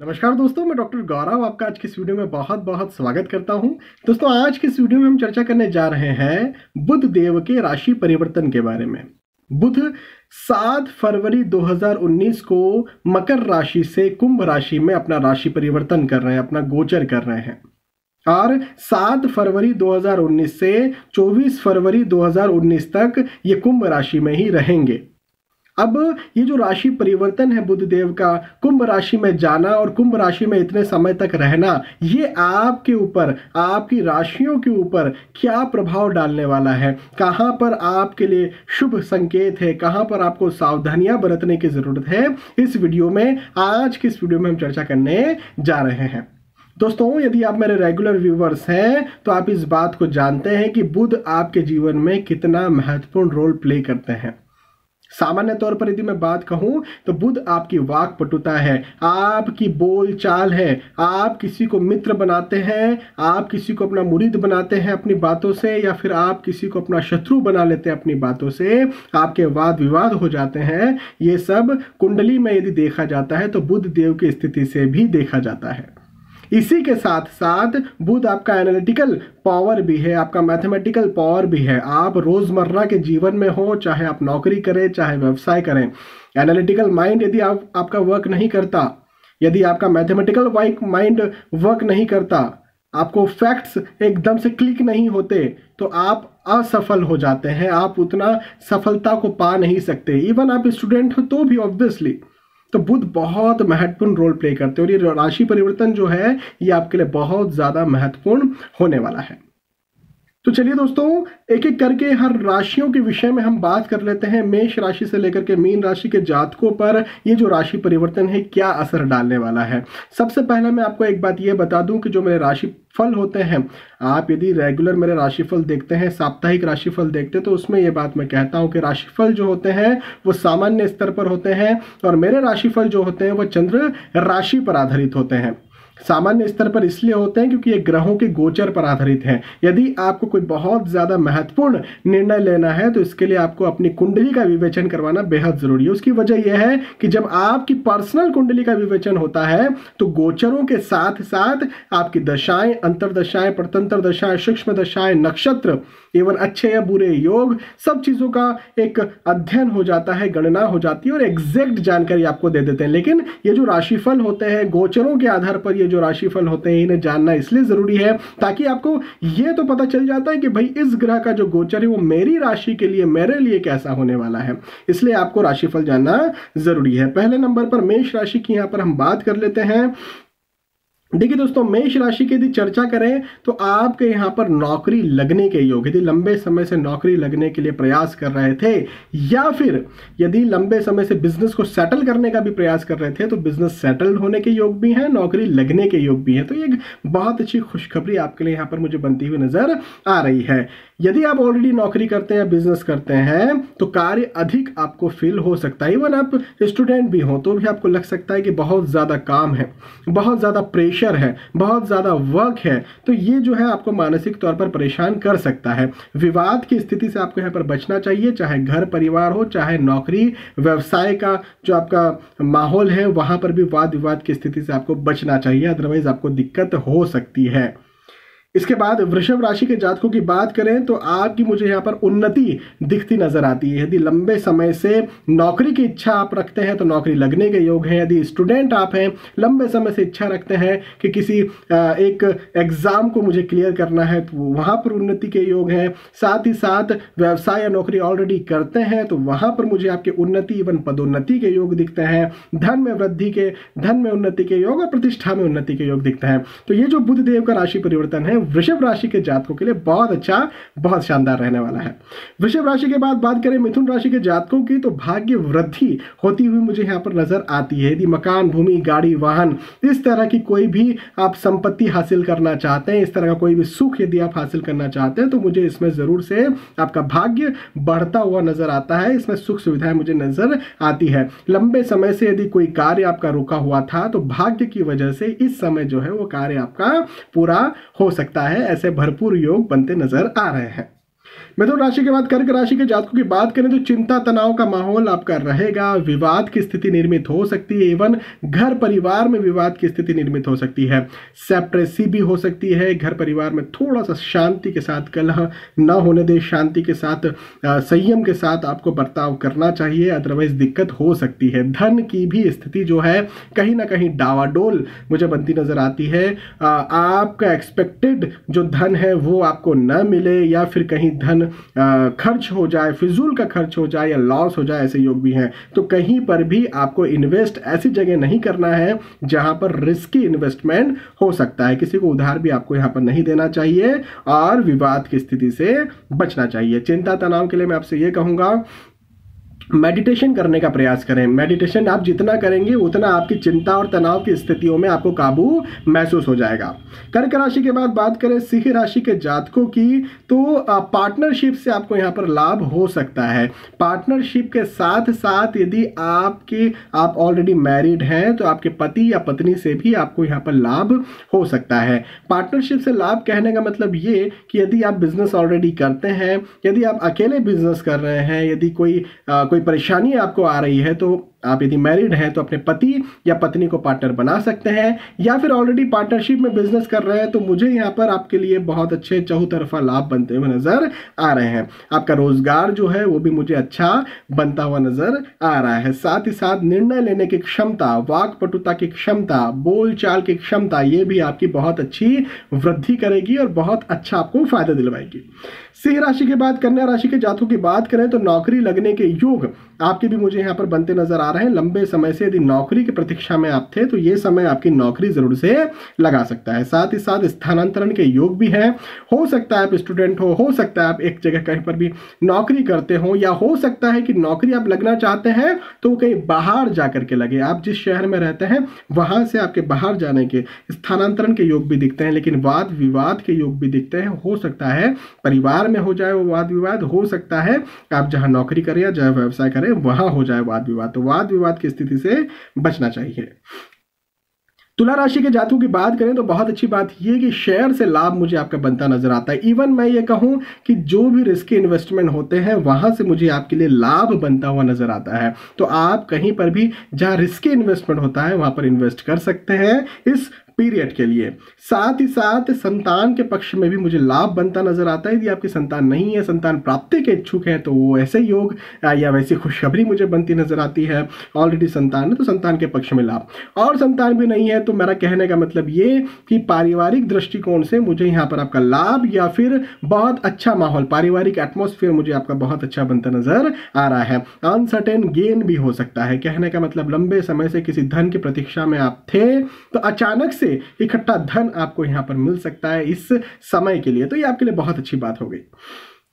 नमस्कार दोस्तों, मैं डॉक्टर गौरव आपका आज की इस वीडियो में बहुत बहुत स्वागत करता हूं। दोस्तों, आज की इस वीडियो में हम चर्चा करने जा रहे हैं बुध देव के राशि परिवर्तन के बारे में। बुध 7 फरवरी 2019 को मकर राशि से कुंभ राशि में अपना राशि परिवर्तन कर रहे हैं, अपना गोचर कर रहे हैं और 7 फरवरी 2019 से 24 फरवरी 2019 तक ये कुंभ राशि में ही रहेंगे। अब ये जो राशि परिवर्तन है बुध देव का, कुंभ राशि में जाना और कुंभ राशि में इतने समय तक रहना, ये आपके ऊपर, आपकी राशियों के ऊपर क्या प्रभाव डालने वाला है, कहां पर आपके लिए शुभ संकेत है, कहां पर आपको सावधानियां बरतने की जरूरत है, इस वीडियो में, आज की इस वीडियो में हम चर्चा करने जा रहे हैं। दोस्तों, यदि आप मेरे रेगुलर व्यूवर्स हैं तो आप इस बात को जानते हैं कि बुध आपके जीवन में कितना महत्वपूर्ण रोल प्ले करते हैं। सामान्य तौर पर यदि मैं बात कहूं तो बुध आपकी वाक पटुता है, आपकी बोल चाल है, आप किसी को मित्र बनाते हैं, आप किसी को अपना मुरीद बनाते हैं अपनी बातों से, या फिर आप किसी को अपना शत्रु बना लेते हैं अपनी बातों से, आपके वाद विवाद हो जाते हैं। ये सब कुंडली में यदि देखा जाता है तो बुध देव की स्थिति से भी देखा जाता है। इसी के साथ साथ बुध आपका एनालिटिकल पावर भी है, आपका मैथमेटिकल पावर भी है। आप रोजमर्रा के जीवन में हो, चाहे आप नौकरी करें चाहे व्यवसाय करें, एनालिटिकल माइंड यदि आपका वर्क नहीं करता, यदि आपका मैथमेटिकल माइंड वर्क नहीं करता, आपको फैक्ट्स एकदम से क्लिक नहीं होते, तो आप असफल हो जाते हैं, आप उतना सफलता को पा नहीं सकते। इवन आप स्टूडेंट हो तो भी ऑब्वियसली। तो बुध बहुत महत्वपूर्ण रोल प्ले करते हैं और ये राशि परिवर्तन जो है ये आपके लिए बहुत ज्यादा महत्वपूर्ण होने वाला है। तो चलिए दोस्तों, एक एक करके हर राशियों के विषय में हम बात कर लेते हैं। मेष राशि से लेकर के मीन राशि के जातकों पर ये जो राशि परिवर्तन है क्या असर डालने वाला है। सबसे पहले मैं आपको एक बात ये बता दूं कि जो मेरे राशि फल होते हैं, आप यदि रेगुलर मेरे राशिफल देखते हैं, साप्ताहिक राशिफल देखते हैं, तो उसमें ये बात मैं कहता हूं कि राशिफल जो होते हैं वो सामान्य स्तर पर होते हैं और मेरे राशिफल जो होते हैं वो चंद्र राशि पर आधारित होते हैं। सामान्य स्तर पर इसलिए होते हैं क्योंकि ये ग्रहों के गोचर पर आधारित हैं। यदि आपको कोई बहुत ज्यादा महत्वपूर्ण निर्णय लेना है तो इसके लिए आपको अपनी कुंडली का विवेचन करवाना बेहद जरूरी है। उसकी वजह यह है कि जब आपकी पर्सनल कुंडली का विवेचन होता है तो गोचरों के साथ साथ आपकी दशाएं, अंतरदशाएं, प्रतंत्र दशाएं, सूक्ष्म दशाएं, नक्षत्र, एवं अच्छे या बुरे योग, सब चीजों का एक अध्ययन हो जाता है, गणना हो जाती है और एग्जैक्ट जानकारी आपको दे देते हैं। लेकिन ये जो राशिफल होते हैं, गोचरों के आधार पर ये जो राशिफल होते हैं, इन्हें जानना इसलिए जरूरी है ताकि आपको ये तो पता चल जाता है कि भाई इस ग्रह का जो गोचर है वो मेरी राशि के लिए, मेरे लिए कैसा होने वाला है। इसलिए आपको राशिफल जानना जरूरी है। पहले नंबर पर मेष राशि की यहां पर हम बात कर लेते हैं। देखिए दोस्तों, मेष राशि की यदि चर्चा करें तो आपके यहां पर नौकरी लगने के योग, यदि लंबे समय से नौकरी लगने के लिए प्रयास कर रहे थे या फिर यदि लंबे समय से बिजनेस को सेटल करने का भी प्रयास कर रहे थे तो बिजनेस सेटल होने के योग भी हैं, नौकरी लगने के योग भी हैं। तो ये एक बहुत अच्छी खुशखबरी आपके लिए यहां पर मुझे बनती हुई नजर आ रही है। यदि आप ऑलरेडी नौकरी करते हैं, बिजनेस करते हैं, तो कार्य अधिक आपको फील हो सकता है। इवन आप स्टूडेंट भी हो तो भी आपको लग सकता है कि बहुत ज्यादा काम है, बहुत ज्यादा प्रेशर है, बहुत ज्यादा वर्क है। तो ये जो है आपको मानसिक तौर पर परेशान कर सकता है। विवाद की स्थिति से आपको यहाँ पर बचना चाहिए, चाहे घर परिवार हो, चाहे नौकरी व्यवसाय का जो आपका माहौल है वहां पर भी वाद विवाद की स्थिति से आपको बचना चाहिए, अदरवाइज आपको दिक्कत हो सकती है। इसके बाद वृषभ राशि के जातकों की बात करें तो आपकी मुझे यहाँ पर उन्नति दिखती नजर आती है। यदि लंबे समय से नौकरी की इच्छा आप रखते हैं तो नौकरी लगने के योग हैं। यदि स्टूडेंट आप हैं, लंबे समय से इच्छा रखते हैं कि किसी एक एग्जाम को मुझे क्लियर करना है, तो वहां पर उन्नति के योग हैं। साथ ही साथ व्यवसाय या नौकरी ऑलरेडी करते हैं तो वहां पर मुझे आपके उन्नति एवं पदोन्नति के योग दिखते हैं। धन में वृद्धि के, धन में उन्नति के योग और प्रतिष्ठा में उन्नति के योग दिखते हैं। तो ये जो बुध देव का राशि परिवर्तन है वृषभ राशि के जातकों के लिए बहुत अच्छा, बहुत शानदार रहने वाला है। वृषभ राशि के बाद बात करें मिथुन राशि के जातकों की तो भाग्य वृद्धि होती हुई मुझे यहां पर नजर आती है। यदि मकान, भूमि, गाड़ी, वाहन, इस तरह की कोई भी आप संपत्ति हासिल करना चाहते हैं, इस तरह का कोई भी सुख यदि आप हासिल करना चाहते हैं तो मुझे इसमें जरूर से आपका भाग्य बढ़ता हुआ नजर आता है। इसमें सुख सुविधाएं मुझे नजर आती है। लंबे समय से यदि कोई कार्य आपका रुका हुआ था तो भाग्य की वजह से इस समय जो है वो कार्य आपका पूरा हो सकता है। ऐसे भरपूर योग बनते नजर आ रहे हैं। मिथुन राशि के बाद कर्क राशि के जातकों की बात करें तो चिंता तनाव का माहौल आपका रहेगा, विवाद की स्थिति निर्मित हो सकती है, एवं घर परिवार में विवाद की स्थिति निर्मित हो सकती है, सेपरेसी भी हो सकती है। घर परिवार में थोड़ा सा शांति के साथ, कलह न होने दे, शांति के साथ संयम के साथ आपको बर्ताव करना चाहिए, अदरवाइज दिक्कत हो सकती है। धन की भी स्थिति जो है कहीं ना कहीं डावाडोल मुझे बनती नजर आती है। आपका एक्सपेक्टेड जो धन है वो आपको न मिले, या फिर कहीं धन खर्च हो जाए, फिजूल का खर्च हो जाए या लॉस हो जाए, ऐसे योग भी हैं। तो कहीं पर भी आपको इन्वेस्ट ऐसी जगह नहीं करना है जहां पर रिस्की इन्वेस्टमेंट हो सकता है। किसी को उधार भी आपको यहां पर नहीं देना चाहिए और विवाद की स्थिति से बचना चाहिए। चिंता तनाव के लिए मैं आपसे यह कहूंगा, मेडिटेशन करने का प्रयास करें। मेडिटेशन आप जितना करेंगे उतना आपकी चिंता और तनाव की स्थितियों में आपको काबू महसूस हो जाएगा। कर्क राशि के बाद बात करें सिंह राशि के जातकों की, तो पार्टनरशिप से आपको यहां पर लाभ हो सकता है। पार्टनरशिप के साथ साथ यदि आप ऑलरेडी मैरिड हैं तो आपके पति या पत्नी से भी आपको यहां पर लाभ हो सकता है। पार्टनरशिप से लाभ कहने का मतलब ये कि यदि आप बिजनेस ऑलरेडी करते हैं, यदि आप अकेले बिजनेस कर रहे हैं, यदि कोई परेशानी आपको आ रही है, तो आप यदि मैरिड हैं तो अपने पति या पत्नी को पार्टनर बना सकते हैं, या फिर ऑलरेडी पार्टनरशिप में बिजनेस कर रहे हैं तो मुझे यहाँ पर आपके लिए बहुत अच्छे चौतरफा लाभ बनते हुए नजर आ रहे हैं। आपका रोजगार जो है वो भी मुझे अच्छा बनता हुआ नजर आ रहा है। साथ ही साथ निर्णय लेने की क्षमता, वाक्पटुता की क्षमता, बोलचाल की क्षमता, ये भी आपकी बहुत अच्छी वृद्धि करेगी और बहुत अच्छा आपको फायदा दिलवाएगी। सिंह राशि के बाद कन्या राशि के जातकों की बात करें तो नौकरी लगने के योग आपके भी मुझे यहाँ पर बनते नजर आ रहे हैं। लंबे समय से यदि नौकरी की प्रतीक्षा में आप थे तो ये समय आपकी नौकरी जरूर से लगा सकता है। साथ ही साथ स्थानांतरण के योग भी हैं। हो सकता है आप स्टूडेंट हो सकता है आप एक जगह कहीं पर भी नौकरी करते हो, या हो सकता है कि नौकरी आप लगना चाहते हैं तो कहीं बाहर जाकर के लगे। आप जिस शहर में रहते हैं वहां से आपके बाहर जाने के स्थानांतरण के योग भी दिखते हैं, लेकिन वाद विवाद के योग भी दिखते हैं। हो सकता है परिवार में हो जाए वो वाद विवाद, हो सकता है आप जहां नौकरी करें या जहां व्यवसाय करें वहां हो जाए वाद विवाद। तो वाद विवाद की स्थिति से बचना चाहिए। तुला राशि के जातकों की बात करें तो बहुत अच्छी बात यह कि शेयर से लाभ मुझे आपका बनता नजर आता है। इवन मैं ये कहूं कि जो भी रिस्की इन्वेस्टमेंट होते हैं वहां से मुझे आपके लिए लाभ बनता हुआ नजर आता है। तो आप कहीं पर भी जहां रिस्की इन्वेस्टमेंट होता है वहां पर इन्वेस्ट कर सकते हैं इस पीरियड के लिए। साथ ही साथ संतान के पक्ष में भी मुझे लाभ बनता नजर आता है। यदि आपकी संतान नहीं है, संतान प्राप्ति के इच्छुक है, तो वो ऐसे योग या वैसी खुशखबरी मुझे बनती नजर आती है। ऑलरेडी संतान है तो संतान के पक्ष में लाभ, और संतान भी नहीं है तो मेरा कहने का मतलब ये कि पारिवारिक दृष्टिकोण से मुझे यहाँ पर आपका लाभ या फिर बहुत अच्छा माहौल, पारिवारिक एटमॉस्फेयर मुझे आपका बहुत अच्छा बनता नजर आ रहा है। अनसर्टेन गेन भी हो सकता है। कहने का मतलब लंबे समय से किसी धन की प्रतीक्षा में आप थे तो अचानक से इकट्ठा धन आपको यहां पर मिल सकता है इस समय के लिए। तो ये आपके लिए बहुत अच्छी बात हो गई।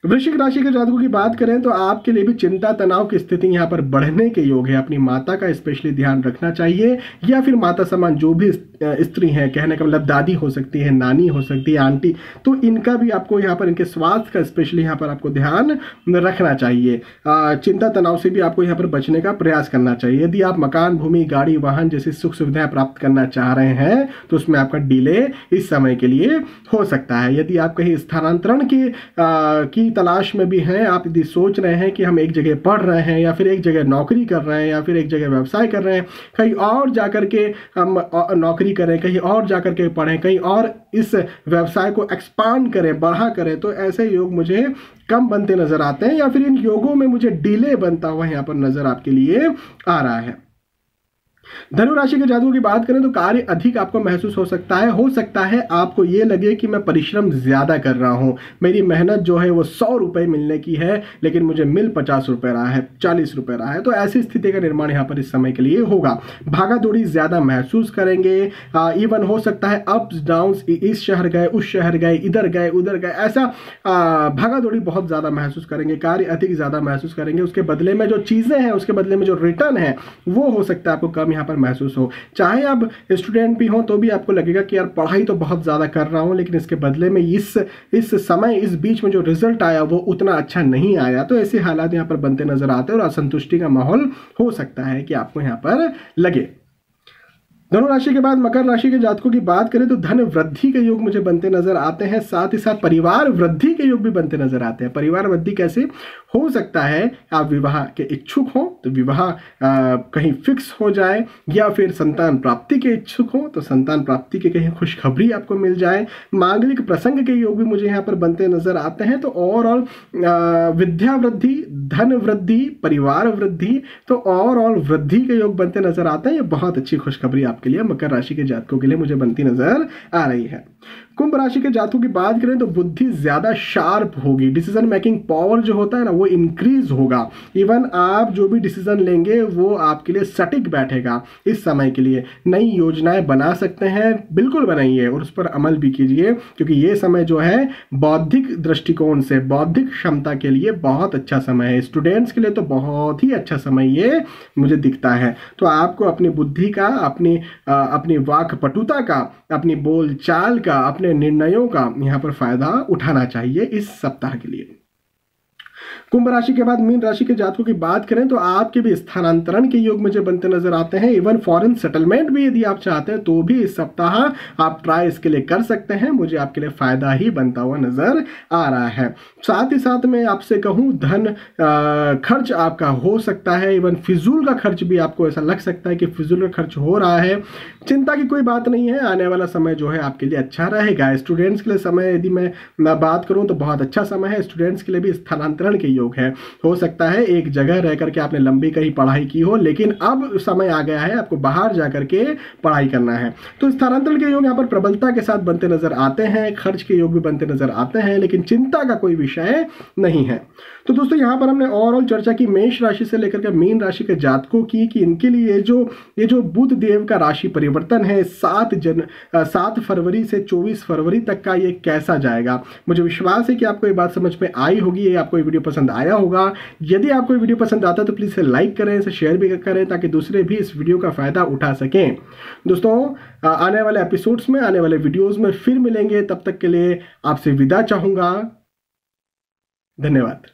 वृश्चिक राशि के जातकों की बात करें तो आपके लिए भी चिंता तनाव की स्थिति यहाँ पर बढ़ने के योग है। अपनी माता का स्पेशली ध्यान रखना चाहिए, या फिर माता समान जो भी स्त्री हैं, कहने का मतलब दादी हो सकती है, नानी हो सकती है, आंटी, तो इनका भी आपको यहाँ पर इनके स्वास्थ्य का स्पेशली यहाँ पर आपको ध्यान रखना चाहिए। चिंता तनाव से भी आपको यहाँ पर बचने का प्रयास करना चाहिए। यदि आप मकान, भूमि, गाड़ी, वाहन जैसी सुख सुविधाएं प्राप्त करना चाह रहे हैं तो उसमें आपका डिले इस समय के लिए हो सकता है। यदि आप कहीं स्थानांतरण की तलाश में भी हैं, आप यदि सोच रहे हैं कि हम एक जगह पढ़ रहे हैं या फिर एक जगह नौकरी कर रहे हैं या फिर एक जगह व्यवसाय कर रहे हैं, कहीं और जाकर के हम नौकरी करें, कहीं और जाकर के पढ़ें, कहीं और इस व्यवसाय को एक्सपांड करें, बढ़ा करें, तो ऐसे योग मुझे कम बनते नजर आते हैं, या फिर इन योगों में मुझे डिले बनता हुआ यहाँ पर नजर आपके लिए आ रहा है। धनु राशि के जातकों की बात करें तो कार्य अधिक आपको महसूस हो सकता है आपको ये लगे कि मैं परिश्रम ज्यादा कर रहा हूं, मेरी मेहनत जो है वो 100 रुपए मिलने की है लेकिन मुझे मिल 50 रुपए रहा है, 40 रुपए रहा है। तो ऐसी स्थिति का निर्माण यहां पर इस समय के लिए होगा। भागा दौड़ी ज्यादा महसूस करेंगे। इवन हो सकता है अप्स डाउन्स, इस शहर गए, उस शहर गए, इधर गए, उधर गए, ऐसा भागा दौड़ी बहुत ज्यादा महसूस करेंगे। कार्य अधिक ज्यादा महसूस करेंगे। उसके बदले में जो चीजें हैं, उसके बदले में जो रिटर्न है वो हो सकता है आपको कम यहाँ पर महसूस हो। चाहे आप स्टूडेंट भी हो तो भी आपको लगेगा कि यार पढ़ाई तो बहुत ज्यादा कर रहा हूं लेकिन इसके बदले में इस समय, इस बीच में जो रिजल्ट आया वो उतना अच्छा नहीं आया। तो ऐसे हालात यहाँ पर बनते नजर आते हैं और असंतुष्टि का माहौल हो सकता है कि आपको यहाँ पर लगे। धनु राशि के बाद मकर राशि के जातकों की बात करें तो धन वृद्धि के योग मुझे बनते नजर आते हैं, साथ ही साथ परिवार वृद्धि के योग भी बनते नजर आते हैं। परिवार वृद्धि कैसे हो सकता है? आप विवाह के इच्छुक हो तो विवाह कहीं फिक्स हो जाए, या फिर संतान प्राप्ति के इच्छुक हो तो संतान प्राप्ति की कहीं खुशखबरी आपको मिल जाए। मांगलिक प्रसंग के योग भी मुझे यहाँ पर बनते नजर आते हैं। तो ओवरऑल विद्या वृद्धि, धन वृद्धि, परिवार वृद्धि, तो ओवरऑल वृद्धि के योग बनते नजर आते हैं। ये बहुत अच्छी खुशखबरी आपके लिए मकर राशि के जातकों के लिए मुझे बनती नजर आ रही है। कुंभ राशि के जातकों की बात करें तो बुद्धि ज्यादा शार्प होगी, डिसीजन मेकिंग पावर जो होता है ना वो इंक्रीज होगा। इवन आप जो भी डिसीजन लेंगे वो आपके लिए सटीक बैठेगा। इस समय के लिए नई योजनाएं बना सकते हैं, बिल्कुल बनाइए और उस पर अमल भी कीजिए, क्योंकि ये समय जो है बौद्धिक दृष्टिकोण से, बौद्धिक क्षमता के लिए बहुत अच्छा समय है। स्टूडेंट्स के लिए तो बहुत ही अच्छा समय ये मुझे दिखता है। तो आपको अपनी बुद्धि का, अपनी वाक पटुता का, अपनी बोल चाल का, अपने निर्णयों का यहाँ पर फायदा उठाना चाहिए इस सप्ताह के लिए। कुंभ राशि के बाद मीन राशि के जातकों की बात करें तो आपके भी स्थानांतरण के योग मुझे बनते नजर आते हैं। इवन फॉरेन सेटलमेंट भी यदि आप चाहते हैं तो भी इस सप्ताह आप ट्राई इसके लिए कर सकते हैं। मुझे आपके लिए फायदा ही बनता हुआ नजर आ रहा है। साथ ही साथ मैं आपसे कहूं, धन खर्च आपका हो सकता है। इवन फिजूल का खर्च भी आपको ऐसा लग सकता है कि फिजूल का खर्च हो रहा है। चिंता की कोई बात नहीं है, आने वाला समय जो है आपके लिए अच्छा रहेगा। स्टूडेंट्स के लिए समय यदि मैं बात करूं तो बहुत अच्छा समय है। स्टूडेंट्स के लिए भी स्थानांतरण के योग है। हो सकता है एक जगह रह करके आपने लंबी कहीं पढ़ाई की हो, लेकिन अब समय आ गया है आपको बाहर जाकर के पढ़ाई करना है। तो स्थानांतरण के योग यहाँ पर प्रबलता के साथ बनते नजर आते हैं। खर्च के योग भी बनते नजर आते हैं, लेकिन चिंता का कोई विषय नहीं है। तो दोस्तों यहाँ पर हमने ओवरऑल चर्चा की मेष राशि से लेकर के मीन राशि के जातकों की, कि इनके लिए ये जो बुध देव का राशि परिवर्तन है 7 फरवरी से 24 फरवरी तक का, ये कैसा जाएगा। मुझे विश्वास है कि आपको ये बात समझ में आई होगी, ये आपको ये वीडियो पसंद आया होगा। यदि आपको ये वीडियो पसंद आता है तो प्लीज इसे लाइक करें, इसे शेयर भी करें, ताकि दूसरे भी इस वीडियो का फायदा उठा सकें। दोस्तों आने वाले एपिसोड्स में, आने वाले वीडियोस में फिर मिलेंगे। तब तक के लिए आपसे विदा चाहूंगा। धन्यवाद।